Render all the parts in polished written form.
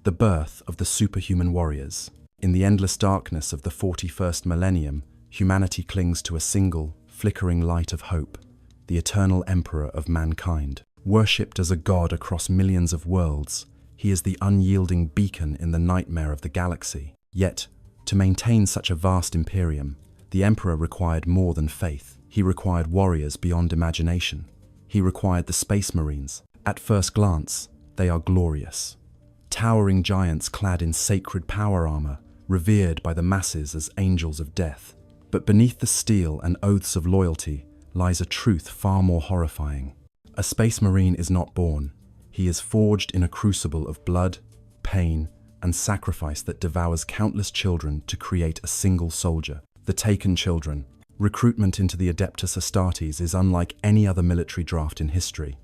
The birth of the superhuman warriors. In the endless darkness of the 41st millennium, humanity clings to a single, flickering light of hope, the eternal emperor of mankind. Worshipped as a god across millions of worlds, he is the unyielding beacon in the nightmare of the galaxy. Yet, to maintain such a vast imperium, the emperor required more than faith. He required warriors beyond imagination. He required the Space Marines. At first glance, they are glorious. Towering giants clad in sacred power armor, revered by the masses as angels of death. But beneath the steel and oaths of loyalty lies a truth far more horrifying. A Space Marine is not born. He is forged in a crucible of blood, pain, and sacrifice that devours countless children to create a single soldier. The Taken Children. Recruitment into the Adeptus Astartes is unlike any other military draft in history.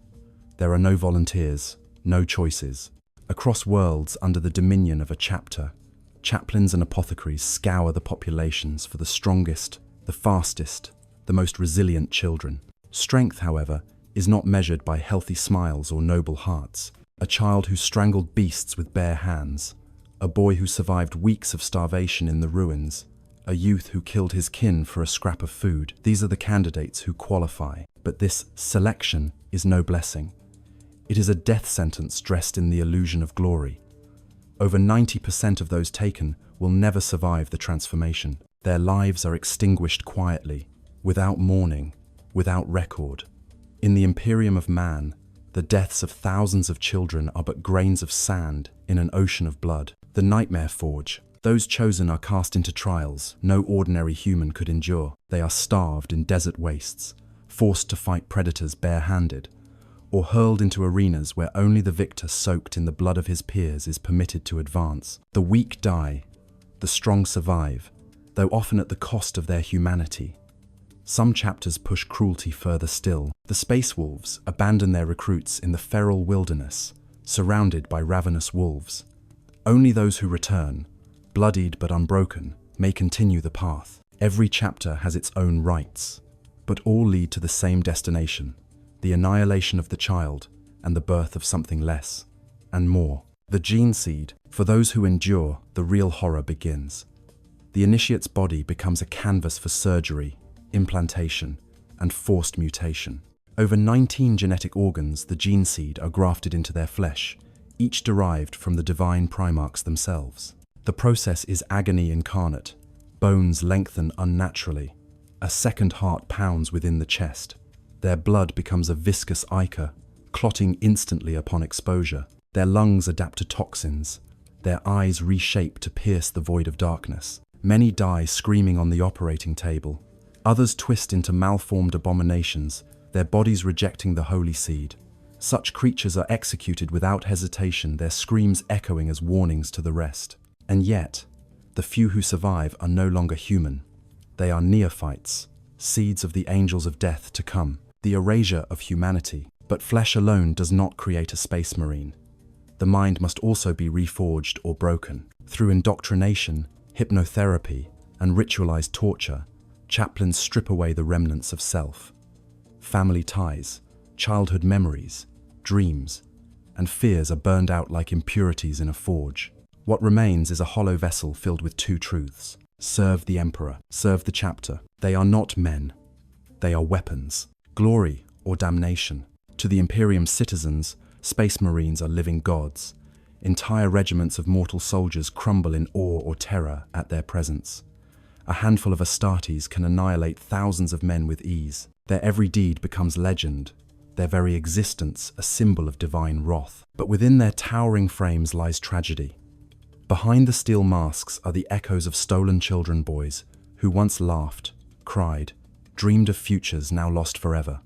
There are no volunteers, no choices. Across worlds under the dominion of a chapter, chaplains and apothecaries scour the populations for the strongest, the fastest, the most resilient children. Strength, however, is not measured by healthy smiles or noble hearts. A child who strangled beasts with bare hands, a boy who survived weeks of starvation in the ruins, a youth who killed his kin for a scrap of food. These are the candidates who qualify. But this selection is no blessing. It is a death sentence dressed in the illusion of glory. Over 90% of those taken will never survive the transformation. Their lives are extinguished quietly, without mourning, without record. In the Imperium of Man, the deaths of thousands of children are but grains of sand in an ocean of blood. The Nightmare Forge. Those chosen are cast into trials no ordinary human could endure. They are starved in desert wastes, forced to fight predators bare-handed, or hurled into arenas where only the victor soaked in the blood of his peers is permitted to advance. The weak die, the strong survive, though often at the cost of their humanity. Some chapters push cruelty further still. The Space Wolves abandon their recruits in the feral wilderness, surrounded by ravenous wolves. Only those who return, bloodied but unbroken, may continue the path. Every chapter has its own rites, but all lead to the same destination: the annihilation of the child and the birth of something less and more. The gene seed. For those who endure, the real horror begins. The initiate's body becomes a canvas for surgery, implantation, and forced mutation. Over 19 genetic organs, the gene seed, are grafted into their flesh, each derived from the divine Primarchs themselves. The process is agony incarnate. Bones lengthen unnaturally. A second heart pounds within the chest. Their blood becomes a viscous ichor, clotting instantly upon exposure. Their lungs adapt to toxins. Their eyes reshape to pierce the void of darkness. Many die screaming on the operating table. Others twist into malformed abominations, their bodies rejecting the holy seed. Such creatures are executed without hesitation, their screams echoing as warnings to the rest. And yet, the few who survive are no longer human. They are neophytes, seeds of the angels of death to come, the erasure of humanity. But flesh alone does not create a Space Marine. The mind must also be reforged or broken. Through indoctrination, hypnotherapy, and ritualized torture, chaplains strip away the remnants of self. Family ties, childhood memories, dreams, and fears are burned out like impurities in a forge. What remains is a hollow vessel filled with two truths. Serve the Emperor, serve the chapter. They are not men. They are weapons. Glory or damnation. To the Imperium's citizens, Space Marines are living gods. Entire regiments of mortal soldiers crumble in awe or terror at their presence. A handful of Astartes can annihilate thousands of men with ease. Their every deed becomes legend, their very existence a symbol of divine wrath. But within their towering frames lies tragedy. Behind the steel masks are the echoes of stolen children boys who once laughed, cried, dreamed of futures now lost forever.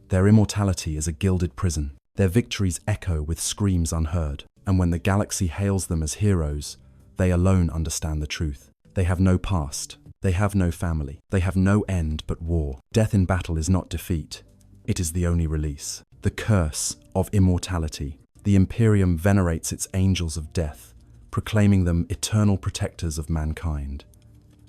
Their immortality is a gilded prison. Their victories echo with screams unheard. And when the galaxy hails them as heroes, they alone understand the truth. They have no past. They have no family. They have no end but war. Death in battle is not defeat. It is the only release. The curse of immortality. The Imperium venerates its angels of death, proclaiming them eternal protectors of mankind.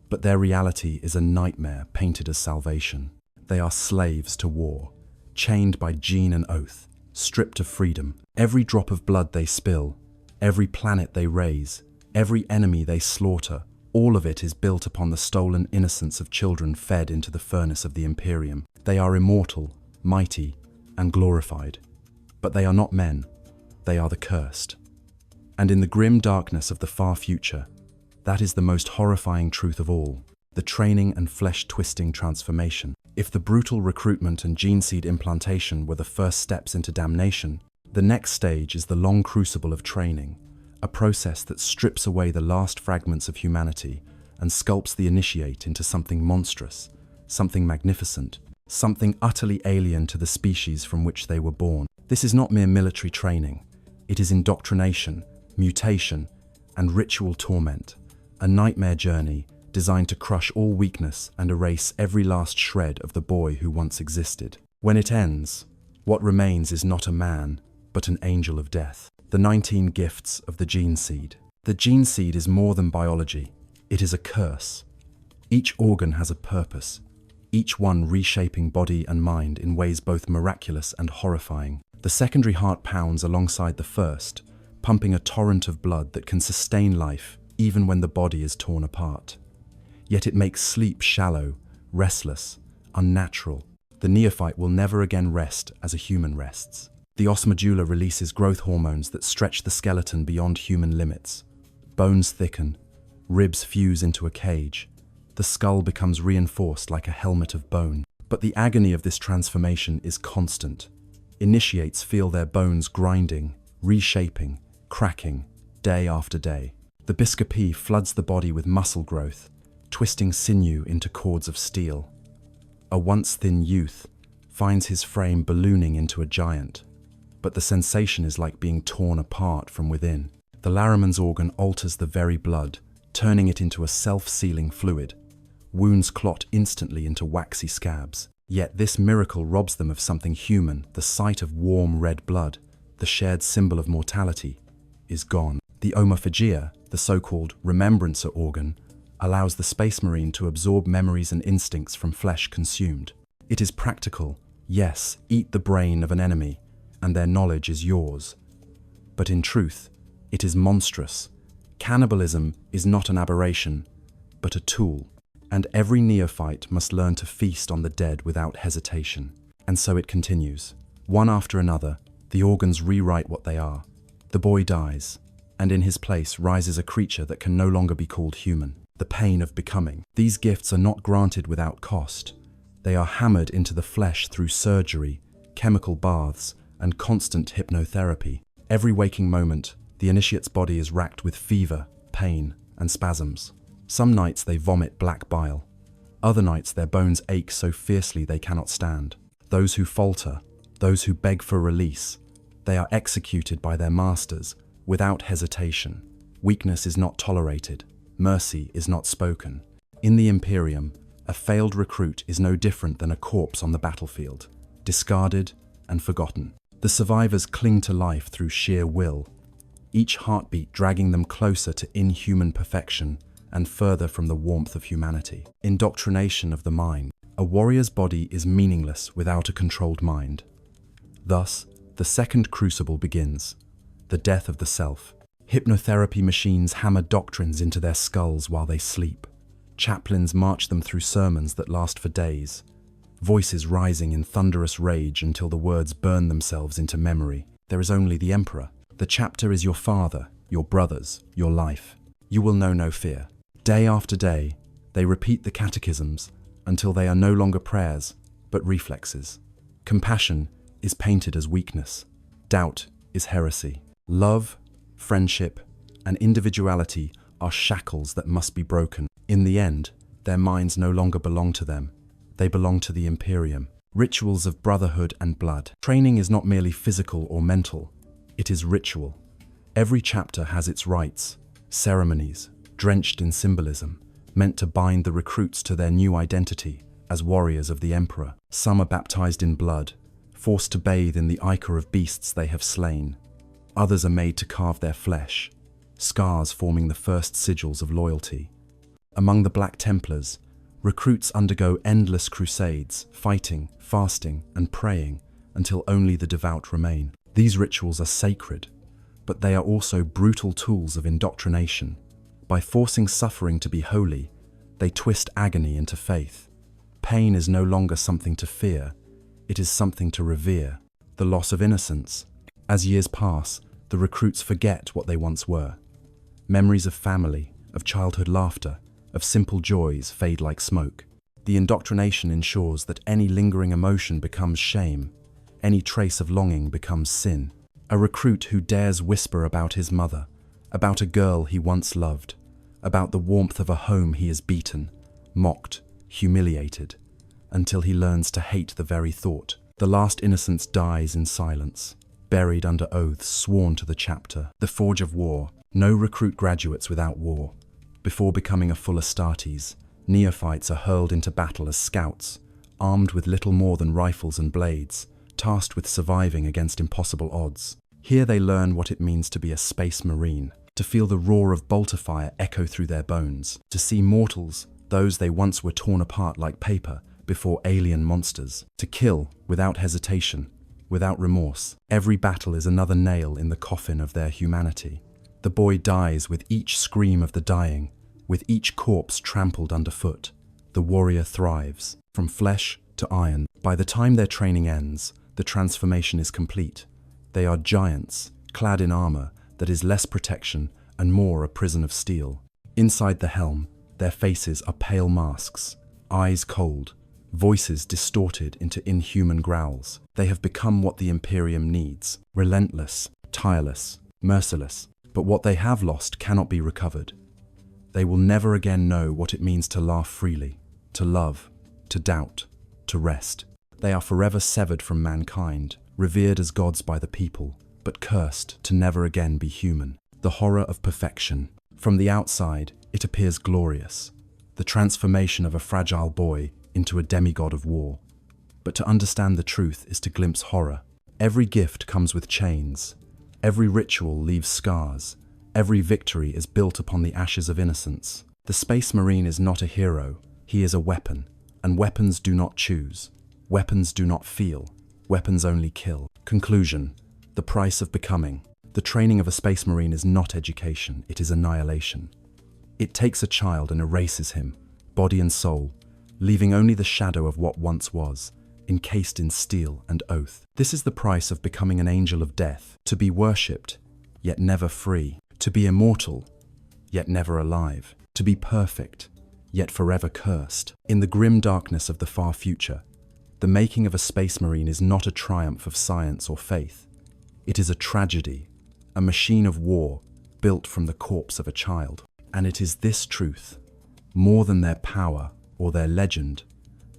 But their reality is a nightmare painted as salvation. They are slaves to war, chained by gene and oath, stripped of freedom. Every drop of blood they spill, Every planet they raise, every enemy they slaughter, all of it is built upon the stolen innocence of children fed into the furnace of the Imperium. They are immortal, mighty, and glorified. But they are not men, they are the cursed. And in the grim darkness of the far future, that is the most horrifying truth of all, the training and flesh-twisting transformation. If the brutal recruitment and gene seed implantation were the first steps into damnation, the next stage is the long crucible of training, a process that strips away the last fragments of humanity and sculpts the initiate into something monstrous, something magnificent, something utterly alien to the species from which they were born. This is not mere military training. It is indoctrination, mutation, and ritual torment, a nightmare journey designed to crush all weakness and erase every last shred of the boy who once existed. When it ends, what remains is not a man, but an angel of death. The 19 gifts of the gene seed. The gene seed is more than biology. It is a curse. Each organ has a purpose, each one reshaping body and mind in ways both miraculous and horrifying. The secondary heart pounds alongside the first, pumping a torrent of blood that can sustain life even when the body is torn apart. Yet it makes sleep shallow, restless, unnatural. The neophyte will never again rest as a human rests. The os medulla releases growth hormones that stretch the skeleton beyond human limits. Bones thicken, ribs fuse into a cage. The skull becomes reinforced like a helmet of bone. But the agony of this transformation is constant. Initiates feel their bones grinding, reshaping, cracking, day after day. The biscopee floods the body with muscle growth, twisting sinew into cords of steel. A once thin youth finds his frame ballooning into a giant, but the sensation is like being torn apart from within. The Larraman's organ alters the very blood, turning it into a self-sealing fluid. Wounds clot instantly into waxy scabs. Yet this miracle robs them of something human. The sight of warm red blood, the shared symbol of mortality, is gone. The omophagia, the so-called remembrancer organ, allows the Space Marine to absorb memories and instincts from flesh consumed. It is practical. Yes, eat the brain of an enemy, and their knowledge is yours. But in truth, it is monstrous. Cannibalism is not an aberration, but a tool. And every neophyte must learn to feast on the dead without hesitation. And so it continues. One after another, the organs rewrite what they are. The boy dies, and in his place rises a creature that can no longer be called human. The pain of becoming. These gifts are not granted without cost. They are hammered into the flesh through surgery, chemical baths, and constant hypnotherapy. Every waking moment, the initiate's body is racked with fever, pain, and spasms. Some nights they vomit black bile. Other nights their bones ache so fiercely they cannot stand. Those who falter, those who beg for release, they are executed by their masters without hesitation. Weakness is not tolerated. Mercy is not spoken. In the Imperium, a failed recruit is no different than a corpse on the battlefield, discarded and forgotten. The survivors cling to life through sheer will, each heartbeat dragging them closer to inhuman perfection and further from the warmth of humanity. Indoctrination of the mind. A warrior's body is meaningless without a controlled mind. Thus, the second crucible begins, the death of the self. Hypnotherapy machines hammer doctrines into their skulls while they sleep. Chaplains march them through sermons that last for days, voices rising in thunderous rage until the words burn themselves into memory. There is only the Emperor. The chapter is your father, your brothers, your life. You will know no fear. Day after day, they repeat the catechisms until they are no longer prayers, but reflexes. Compassion is painted as weakness. Doubt is heresy. Love, friendship, and individuality are shackles that must be broken. In the end, their minds no longer belong to them. They belong to the Imperium. Rituals of brotherhood and blood. Training is not merely physical or mental. It is ritual. Every chapter has its rites, ceremonies, drenched in symbolism, meant to bind the recruits to their new identity as warriors of the Emperor. Some are baptized in blood, forced to bathe in the ichor of beasts they have slain. Others are made to carve their flesh, scars forming the first sigils of loyalty. Among the Black Templars, recruits undergo endless crusades, fighting, fasting, and praying until only the devout remain. These rituals are sacred, but they are also brutal tools of indoctrination. By forcing suffering to be holy, they twist agony into faith. Pain is no longer something to fear, it is something to revere. The loss of innocence. As years pass, the recruits forget what they once were. Memories of family, of childhood laughter, of simple joys fade like smoke. The indoctrination ensures that any lingering emotion becomes shame, any trace of longing becomes sin. A recruit who dares whisper about his mother, about a girl he once loved, about the warmth of a home he has beaten, mocked, humiliated, until he learns to hate the very thought. The last innocence dies in silence, buried under oaths sworn to the chapter. The forge of war. No recruit graduates without war. Before becoming a full Astartes, neophytes are hurled into battle as scouts, armed with little more than rifles and blades, tasked with surviving against impossible odds. Here they learn what it means to be a Space Marine, to feel the roar of bolter fire echo through their bones, to see mortals, those they once were torn apart like paper, before alien monsters, to kill without hesitation, without remorse. Every battle is another nail in the coffin of their humanity. The boy dies with each scream of the dying, with each corpse trampled underfoot. The warrior thrives, from flesh to iron. By the time their training ends, the transformation is complete. They are giants, clad in armor that is less protection and more a prison of steel. Inside the helm, their faces are pale masks, eyes cold, voices distorted into inhuman growls. They have become what the Imperium needs: relentless, tireless, merciless. But what they have lost cannot be recovered. They will never again know what it means to laugh freely, to love, to doubt, to rest. They are forever severed from mankind, revered as gods by the people, but cursed to never again be human. The horror of perfection. From the outside, it appears glorious, the transformation of a fragile boy into a demigod of war. But to understand the truth is to glimpse horror. Every gift comes with chains. Every ritual leaves scars. Every victory is built upon the ashes of innocence. The Space Marine is not a hero, he is a weapon, and weapons do not choose. Weapons do not feel, weapons only kill. Conclusion: the price of becoming. The training of a Space Marine is not education, it is annihilation. It takes a child and erases him, body and soul, leaving only the shadow of what once was, encased in steel and oath. This is the price of becoming an angel of death, to be worshipped, yet never free, to be immortal, yet never alive, to be perfect, yet forever cursed. In the grim darkness of the far future, the making of a Space Marine is not a triumph of science or faith. It is a tragedy, a machine of war built from the corpse of a child. And it is this truth, more than their power or their legend,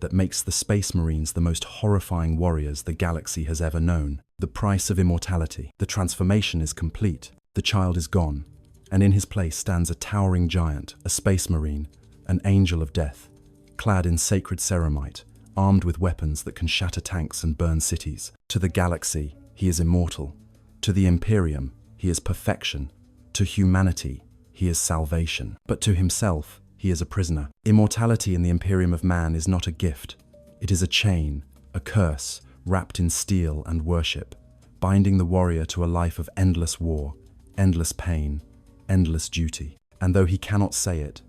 that makes the Space Marines the most horrifying warriors the galaxy has ever known. The price of immortality. The transformation is complete. The child is gone, and in his place stands a towering giant, a Space Marine, an angel of death, clad in sacred ceramite, armed with weapons that can shatter tanks and burn cities. To the galaxy, he is immortal. To the Imperium, he is perfection. To humanity, he is salvation. But to himself, he is a prisoner. Immortality in the Imperium of Man is not a gift. It is a chain, a curse, wrapped in steel and worship, binding the warrior to a life of endless war, endless pain, endless duty. And though he cannot say it,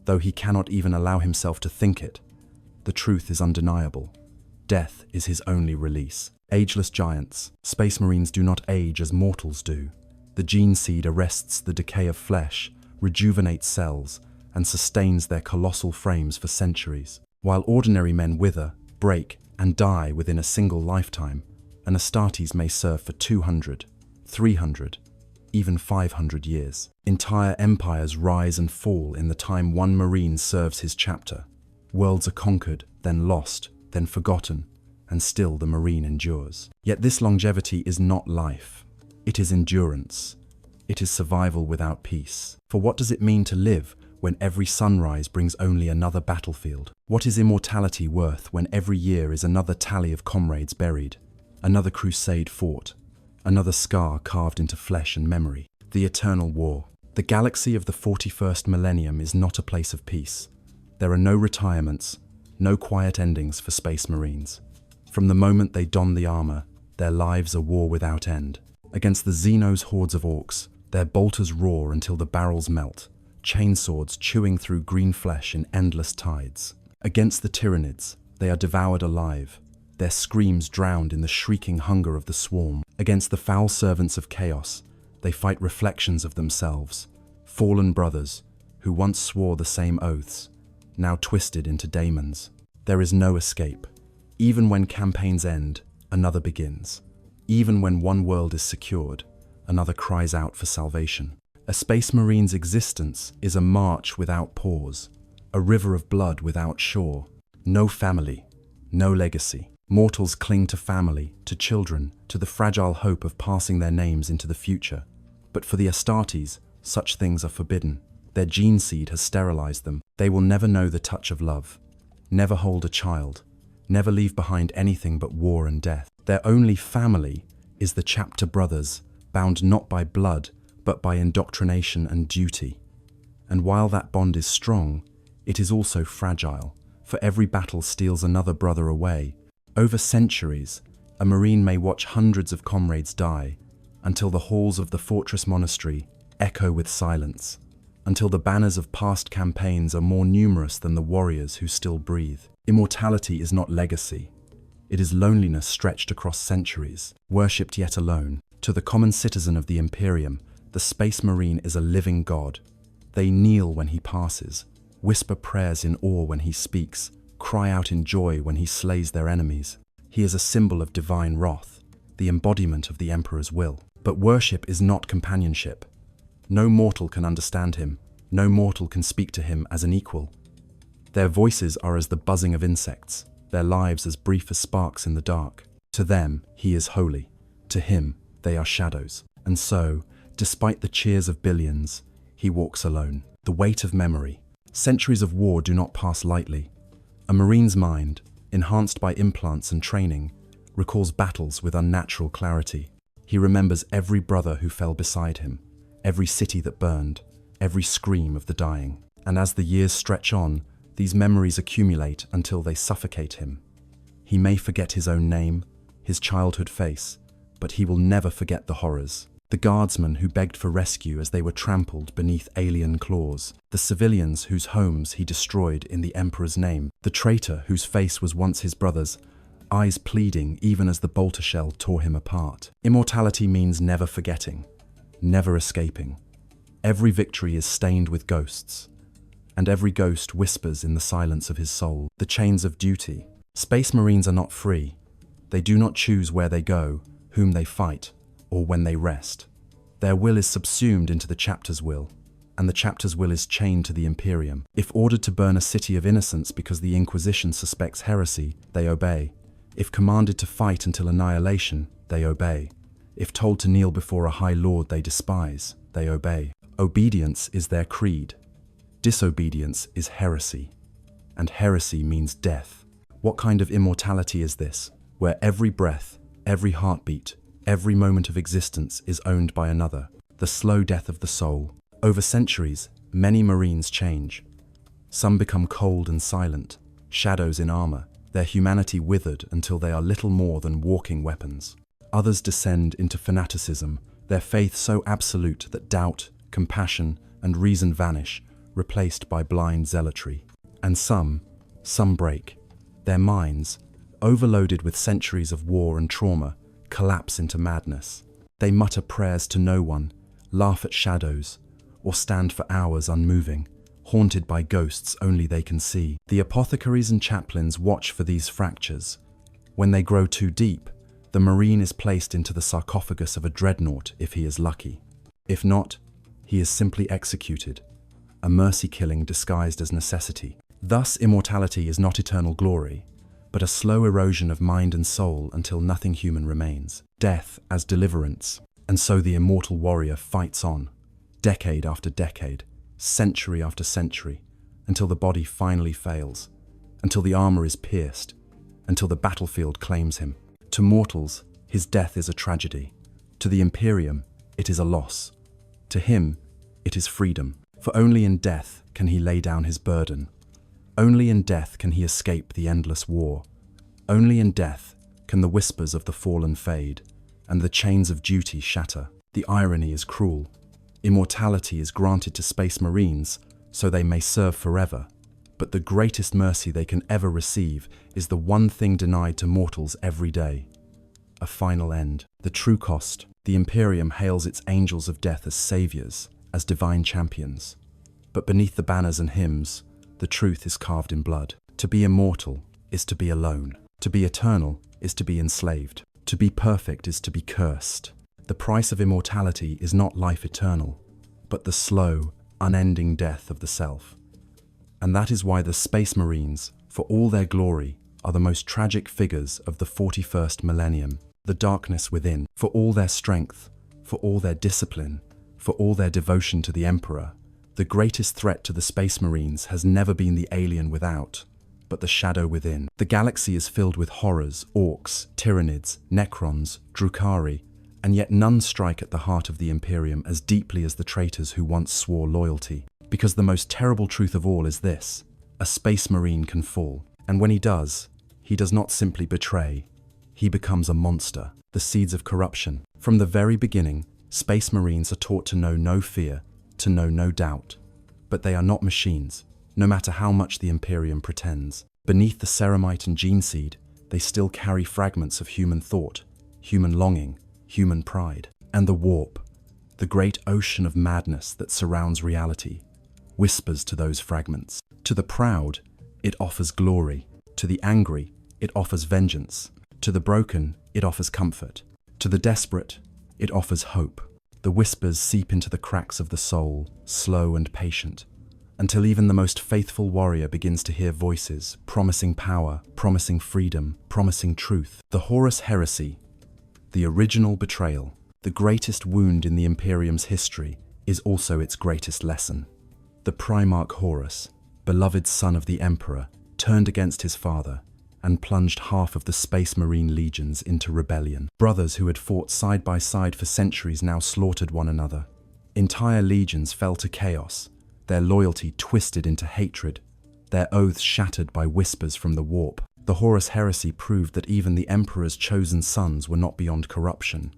though he cannot even allow himself to think it, the truth is undeniable. Death is his only release. Ageless giants. Space Marines do not age as mortals do. The gene seed arrests the decay of flesh, rejuvenates cells, and sustains their colossal frames for centuries. While ordinary men wither, break, and die within a single lifetime, an Astartes may serve for 200, 300, even 500 years. Entire empires rise and fall in the time one Marine serves his chapter. Worlds are conquered, then lost, then forgotten, and still the Marine endures. Yet this longevity is not life. It is endurance. It is survival without peace. For what does it mean to live when every sunrise brings only another battlefield? What is immortality worth when every year is another tally of comrades buried, another crusade fought, another scar carved into flesh and memory? The eternal war. The galaxy of the 41st millennium is not a place of peace. There are no retirements, no quiet endings for Space Marines. From the moment they don the armor, their lives are war without end. Against the Xenos hordes of orcs, their bolters roar until the barrels melt, chainswords chewing through green flesh in endless tides. Against the Tyranids, they are devoured alive, their screams drowned in the shrieking hunger of the swarm. Against the foul servants of chaos, they fight reflections of themselves, fallen brothers who once swore the same oaths, now twisted into daemons. There is no escape. Even when campaigns end, another begins. Even when one world is secured, another cries out for salvation. A Space Marine's existence is a march without pause, a river of blood without shore. No family, no legacy. Mortals cling to family, to children, to the fragile hope of passing their names into the future. But for the Astartes, such things are forbidden. Their gene seed has sterilized them. They will never know the touch of love, never hold a child, never leave behind anything but war and death. Their only family is the chapter brothers, bound not by blood, but by indoctrination and duty. And while that bond is strong, it is also fragile, for every battle steals another brother away. Over centuries, a Marine may watch hundreds of comrades die, until the halls of the fortress monastery echo with silence, until the banners of past campaigns are more numerous than the warriors who still breathe. Immortality is not legacy. It is loneliness stretched across centuries, worshipped yet alone. To the common citizen of the Imperium, the Space Marine is a living god. They kneel when he passes, whisper prayers in awe when he speaks, cry out in joy when he slays their enemies. He is a symbol of divine wrath, the embodiment of the Emperor's will. But worship is not companionship. No mortal can understand him. No mortal can speak to him as an equal. Their voices are as the buzzing of insects, their lives as brief as sparks in the dark. To them, he is holy. To him, they are shadows. And so, despite the cheers of billions, he walks alone. The weight of memory. Centuries of war do not pass lightly. A Marine's mind, enhanced by implants and training, recalls battles with unnatural clarity. He remembers every brother who fell beside him, every city that burned, every scream of the dying. And as the years stretch on, these memories accumulate until they suffocate him. He may forget his own name, his childhood face, but he will never forget the horrors. The guardsmen who begged for rescue as they were trampled beneath alien claws, the civilians whose homes he destroyed in the Emperor's name, the traitor whose face was once his brother's, eyes pleading even as the bolter shell tore him apart. Immortality means never forgetting, never escaping. Every victory is stained with ghosts, and every ghost whispers in the silence of his soul. The chains of duty. Space Marines are not free. They do not choose where they go, whom they fight, or when they rest. Their will is subsumed into the chapter's will, and the chapter's will is chained to the Imperium. If ordered to burn a city of innocents because the Inquisition suspects heresy, they obey. If commanded to fight until annihilation, they obey. If told to kneel before a high lord they despise, they obey. Obedience is their creed. Disobedience is heresy, and heresy means death. What kind of immortality is this, where every breath, every heartbeat, every moment of existence is owned by another? The slow death of the soul. Over centuries, many Marines change. Some become cold and silent, shadows in armor, their humanity withered until they are little more than walking weapons. Others descend into fanaticism, their faith so absolute that doubt, compassion, and reason vanish, replaced by blind zealotry. And some break. Their minds, overloaded with centuries of war and trauma, collapse into madness. They mutter prayers to no one, laugh at shadows, or stand for hours unmoving, haunted by ghosts only they can see. The apothecaries and chaplains watch for these fractures. When they grow too deep, the Marine is placed into the sarcophagus of a dreadnought if he is lucky. If not, he is simply executed, a mercy killing disguised as necessity. Thus, immortality is not eternal glory, but a slow erosion of mind and soul until nothing human remains. Death as deliverance. And so the immortal warrior fights on, decade after decade, century after century, until the body finally fails, until the armor is pierced, until the battlefield claims him. To mortals, his death is a tragedy. To the Imperium, it is a loss. To him, it is freedom. For only in death can he lay down his burden. Only in death can he escape the endless war. Only in death can the whispers of the fallen fade, and the chains of duty shatter. The irony is cruel. Immortality is granted to Space Marines so they may serve forever, but the greatest mercy they can ever receive is the one thing denied to mortals every day: a final end. The true cost: the Imperium hails its angels of death as saviors, as divine champions. But beneath the banners and hymns, the truth is carved in blood. To be immortal is to be alone. To be eternal is to be enslaved. To be perfect is to be cursed. The price of immortality is not life eternal, but the slow, unending death of the self. And that is why the Space Marines, for all their glory, are the most tragic figures of the 41st millennium. The darkness within, for all their strength, for all their discipline, for all their devotion to the Emperor, the greatest threat to the Space Marines has never been the alien without, but the shadow within. The galaxy is filled with horrors, orcs, tyranids, necrons, drukhari, and yet none strike at the heart of the Imperium as deeply as the traitors who once swore loyalty. Because the most terrible truth of all is this: a Space Marine can fall, and when he does not simply betray, he becomes a monster, the seeds of corruption. From the very beginning, Space Marines are taught to know no fear, to know no doubt. But they are not machines, no matter how much the Imperium pretends. Beneath the ceramite and gene seed, they still carry fragments of human thought, human longing, human pride. And the warp, the great ocean of madness that surrounds reality, whispers to those fragments. To the proud, it offers glory. To the angry, it offers vengeance. To the broken, it offers comfort. To the desperate, it offers hope. The whispers seep into the cracks of the soul, slow and patient, until even the most faithful warrior begins to hear voices, promising power, promising freedom, promising truth. The Horus Heresy, the original betrayal, the greatest wound in the Imperium's history, is also its greatest lesson. The Primarch Horus, beloved son of the Emperor, turned against his father and plunged half of the Space Marine legions into rebellion. Brothers who had fought side by side for centuries now slaughtered one another. Entire legions fell to chaos, their loyalty twisted into hatred, their oaths shattered by whispers from the warp. The Horus Heresy proved that even the Emperor's chosen sons were not beyond corruption.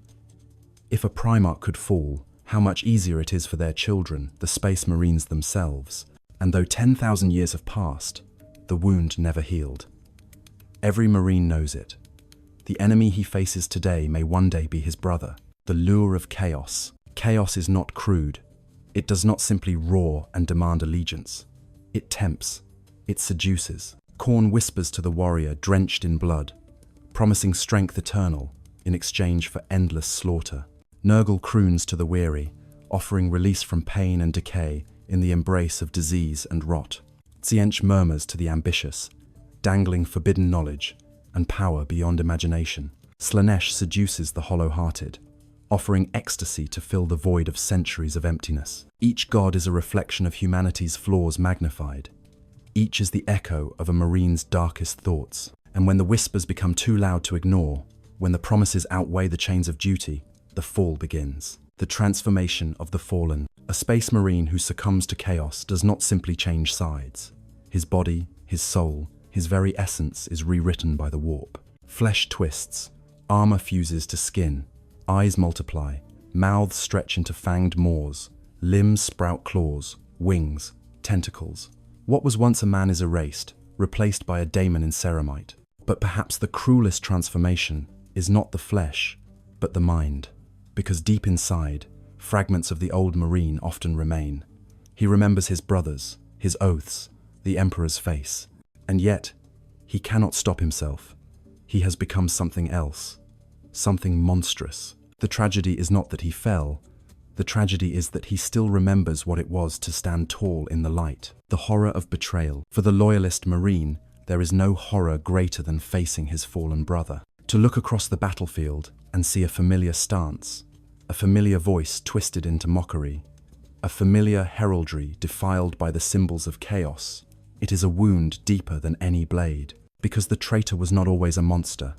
If a Primarch could fall, how much easier it is for their children, the Space Marines themselves. And though 10,000 years have passed, the wound never healed. Every Marine knows it. The enemy he faces today may one day be his brother. The lure of chaos. Chaos is not crude. It does not simply roar and demand allegiance. It tempts. It seduces. Khorne whispers to the warrior drenched in blood, promising strength eternal in exchange for endless slaughter. Nurgle croons to the weary, offering release from pain and decay in the embrace of disease and rot. Tzientch murmurs to the ambitious, dangling forbidden knowledge and power beyond imagination. Slaanesh seduces the hollow-hearted, offering ecstasy to fill the void of centuries of emptiness. Each god is a reflection of humanity's flaws magnified. Each is the echo of a Marine's darkest thoughts. And when the whispers become too loud to ignore, when the promises outweigh the chains of duty, the fall begins. The transformation of the fallen. A Space Marine who succumbs to chaos does not simply change sides. His body, his soul, his very essence is rewritten by the warp. Flesh twists, armor fuses to skin, eyes multiply, mouths stretch into fanged maws, limbs sprout claws, wings, tentacles. What was once a man is erased, replaced by a daemon in ceramite. But perhaps the cruelest transformation is not the flesh, but the mind. Because deep inside, fragments of the old Marine often remain. He remembers his brothers, his oaths, the Emperor's face. And yet, he cannot stop himself. He has become something else, something monstrous. The tragedy is not that he fell. The tragedy is that he still remembers what it was to stand tall in the light. The horror of betrayal. For the loyalist Marine, there is no horror greater than facing his fallen brother. To look across the battlefield and see a familiar stance, a familiar voice twisted into mockery, a familiar heraldry defiled by the symbols of chaos. It is a wound deeper than any blade, because the traitor was not always a monster.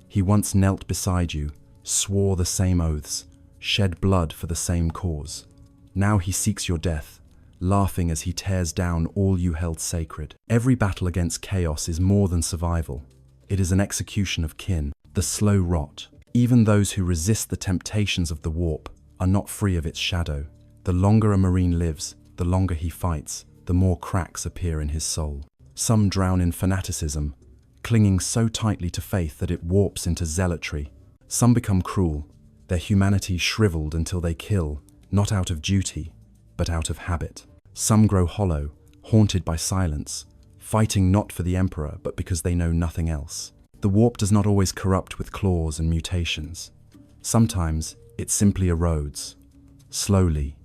He once knelt beside you, swore the same oaths, shed blood for the same cause. Now he seeks your death, laughing as he tears down all you held sacred. Every battle against chaos is more than survival. It is an execution of kin, the slow rot, Even those who resist the temptations of the warp are not free of its shadow. The longer a Marine lives, the longer he fights, the more cracks appear in his soul. Some drown in fanaticism, clinging so tightly to faith that it warps into zealotry. Some become cruel, their humanity shriveled until they kill, not out of duty, but out of habit. Some grow hollow, haunted by silence, fighting not for the Emperor, but because they know nothing else. The warp does not always corrupt with claws and mutations. Sometimes it simply erodes, slowly,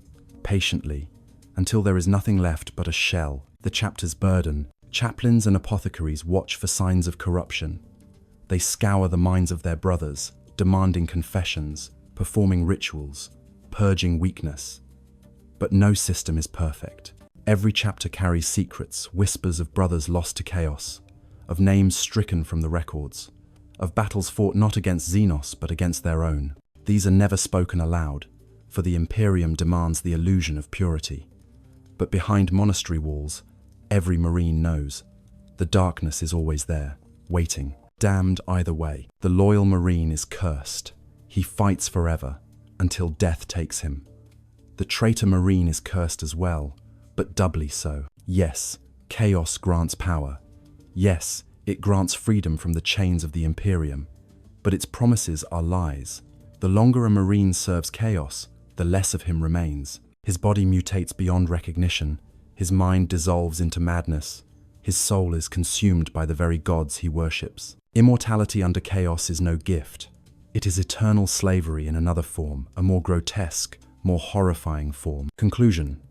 patiently, until there is nothing left but a shell. The chapter's burden. Chaplains and apothecaries watch for signs of corruption. They scour the minds of their brothers, demanding confessions, performing rituals, purging weakness. But no system is perfect. Every chapter carries secrets, whispers of brothers lost to chaos, of names stricken from the records, of battles fought not against Xenos but against their own. These are never spoken aloud, for the Imperium demands the illusion of purity. But behind monastery walls, every Marine knows the darkness is always there, waiting. Damned either way, the loyal Marine is cursed. He fights forever, until death takes him. The traitor Marine is cursed as well, but doubly so. Yes, chaos grants power. Yes, it grants freedom from the chains of the Imperium. But its promises are lies. The longer a Marine serves chaos, the less of him remains. His body mutates beyond recognition. His mind dissolves into madness. His soul is consumed by the very gods he worships. Immortality under chaos is no gift. It is eternal slavery in another form, a more grotesque, more horrifying form. Conclusion.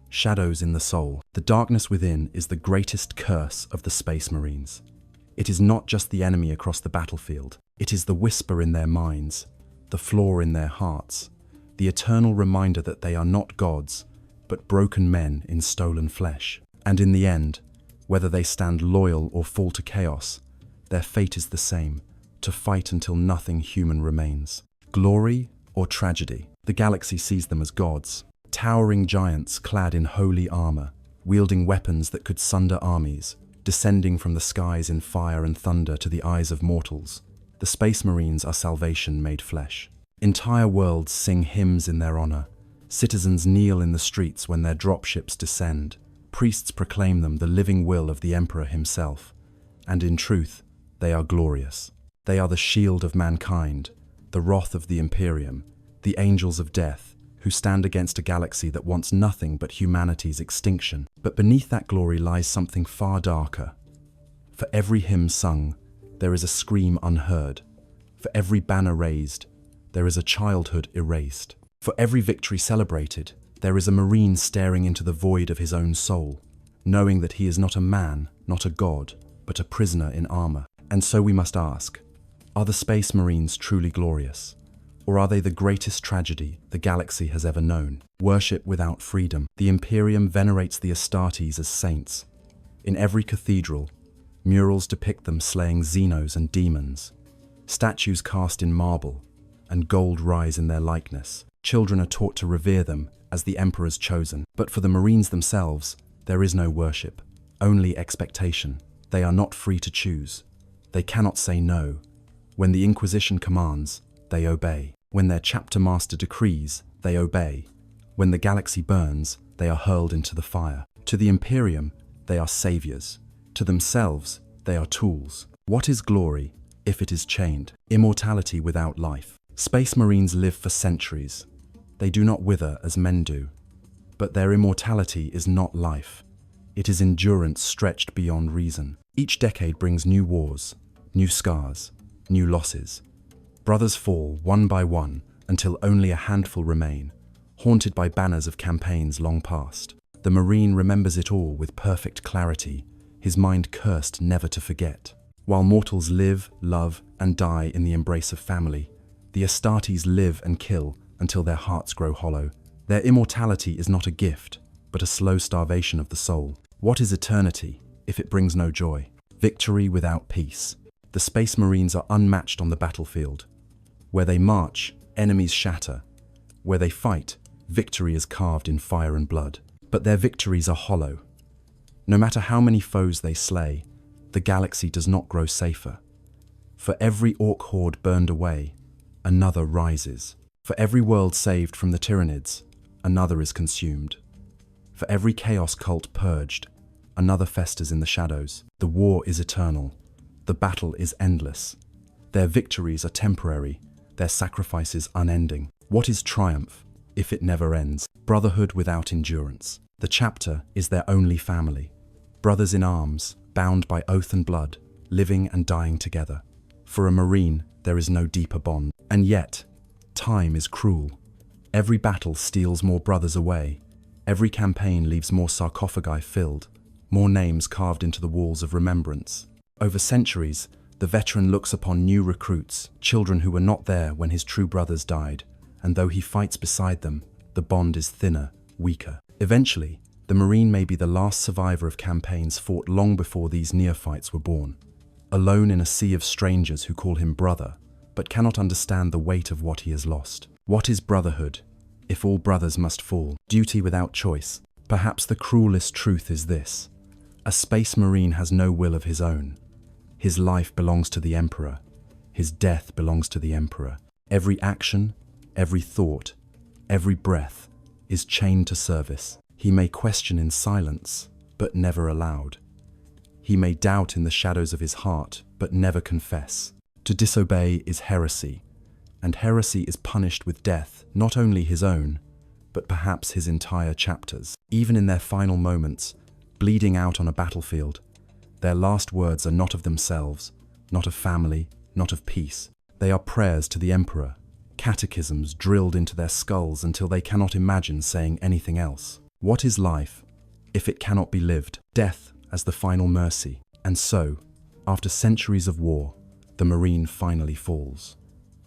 Shadows in the soul. The darkness within is the greatest curse of the Space Marines. It is not just the enemy across the battlefield. It is the whisper in their minds, the flaw in their hearts, the eternal reminder that they are not gods, but broken men in stolen flesh. And in the end, whether they stand loyal or fall to chaos, their fate is the same, to fight until nothing human remains. Glory or tragedy? The galaxy sees them as gods, towering giants clad in holy armor, wielding weapons that could sunder armies, descending from the skies in fire and thunder to the eyes of mortals. The Space Marines are salvation made flesh. Entire worlds sing hymns in their honor. Citizens kneel in the streets when their dropships descend. Priests proclaim them the living will of the Emperor himself. And in truth, they are glorious. They are the shield of mankind, the wrath of the Imperium, the angels of death, who stand against a galaxy that wants nothing but humanity's extinction. But beneath that glory lies something far darker. For every hymn sung, there is a scream unheard. For every banner raised, there is a childhood erased. For every victory celebrated, there is a Marine staring into the void of his own soul, knowing that he is not a man, not a god, but a prisoner in armor. And so we must ask, are the Space Marines truly glorious? Or are they the greatest tragedy the galaxy has ever known? Worship without freedom. The Imperium venerates the Astartes as saints. In every cathedral, murals depict them slaying Xenos and demons. Statues cast in marble and gold rise in their likeness. Children are taught to revere them as the Emperor's chosen. But for the Marines themselves, there is no worship, only expectation. They are not free to choose. They cannot say no. When the Inquisition commands, they obey. When their chapter master decrees, they obey. When the galaxy burns, they are hurled into the fire. To the Imperium, they are saviors. To themselves, they are tools. What is glory if it is chained? Immortality without life. Space Marines live for centuries. They do not wither as men do. But their immortality is not life. It is endurance stretched beyond reason. Each decade brings new wars, new scars, new losses. Brothers fall one by one until only a handful remain, haunted by banners of campaigns long past. The Marine remembers it all with perfect clarity, his mind cursed never to forget. While mortals live, love, and die in the embrace of family, the Astartes live and kill until their hearts grow hollow. Their immortality is not a gift, but a slow starvation of the soul. What is eternity if it brings no joy? Victory without peace. The Space Marines are unmatched on the battlefield. Where they march, enemies shatter. Where they fight, victory is carved in fire and blood. But their victories are hollow. No matter how many foes they slay, the galaxy does not grow safer. For every orc horde burned away, another rises. For every world saved from the Tyranids, another is consumed. For every chaos cult purged, another festers in the shadows. The war is eternal. The battle is endless. Their victories are temporary, their sacrifices unending. What is triumph if it never ends? Brotherhood without endurance. The chapter is their only family. Brothers in arms, bound by oath and blood, living and dying together. For a Marine, there is no deeper bond. And yet, time is cruel. Every battle steals more brothers away. Every campaign leaves more sarcophagi filled, more names carved into the walls of remembrance. Over centuries, the veteran looks upon new recruits, children who were not there when his true brothers died, and though he fights beside them, the bond is thinner, weaker. Eventually, the Marine may be the last survivor of campaigns fought long before these neophytes were born. Alone in a sea of strangers who call him brother, but cannot understand the weight of what he has lost. What is brotherhood, if all brothers must fall? Duty without choice. Perhaps the cruelest truth is this: a Space Marine has no will of his own. His life belongs to the Emperor. His death belongs to the Emperor. Every action, every thought, every breath is chained to service. He may question in silence, but never aloud. He may doubt in the shadows of his heart, but never confess. To disobey is heresy, and heresy is punished with death, not only his own, but perhaps his entire chapters. Even in their final moments, bleeding out on a battlefield, their last words are not of themselves, not of family, not of peace. They are prayers to the Emperor, catechisms drilled into their skulls until they cannot imagine saying anything else. What is life, if it cannot be lived? Death as the final mercy. And so, after centuries of war, the Marine finally falls.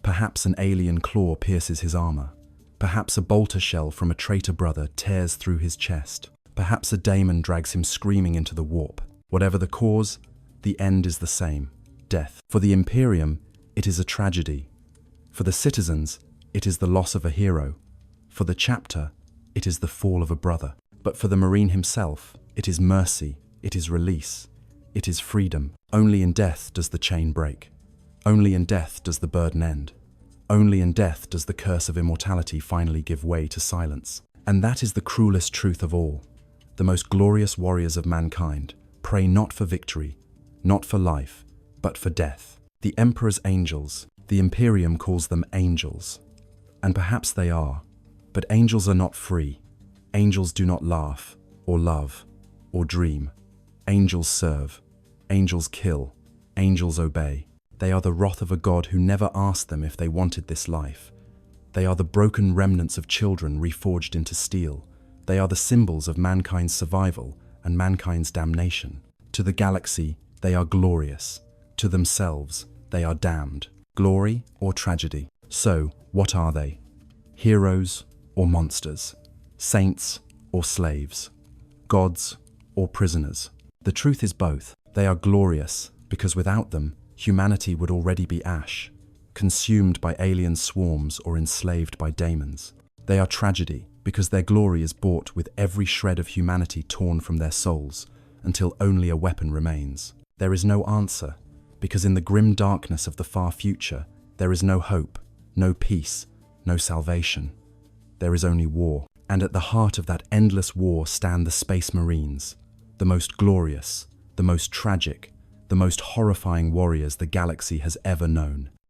Perhaps an alien claw pierces his armor. Perhaps a bolter shell from a traitor brother tears through his chest. Perhaps a daemon drags him screaming into the warp. Whatever the cause, the end is the same: death. For the Imperium, it is a tragedy. For the citizens, it is the loss of a hero. For the chapter, it is the fall of a brother. But for the Marine himself, it is mercy, it is release, it is freedom. Only in death does the chain break. Only in death does the burden end. Only in death does the curse of immortality finally give way to silence. And that is the cruelest truth of all. The most glorious warriors of mankind pray not for victory, not for life, but for death. The Emperor's angels, the Imperium calls them angels. And perhaps they are, but angels are not free. Angels do not laugh, or love, or dream. Angels serve. Angels kill. Angels obey. They are the wrath of a God who never asked them if they wanted this life. They are the broken remnants of children reforged into steel. They are the symbols of mankind's survival and mankind's damnation. To the galaxy, they are glorious. To themselves, they are damned. Glory or tragedy? So, what are they? Heroes or monsters? Saints or slaves? Gods or prisoners? The truth is both. They are glorious because without them, humanity would already be ash, consumed by alien swarms or enslaved by daemons. They are tragedy because their glory is bought with every shred of humanity torn from their souls until only a weapon remains. There is no answer because in the grim darkness of the far future, there is no hope, no peace, no salvation. There is only war. And at the heart of that endless war stand the Space Marines, the most glorious, the most tragic, the most horrifying warriors the galaxy has ever known.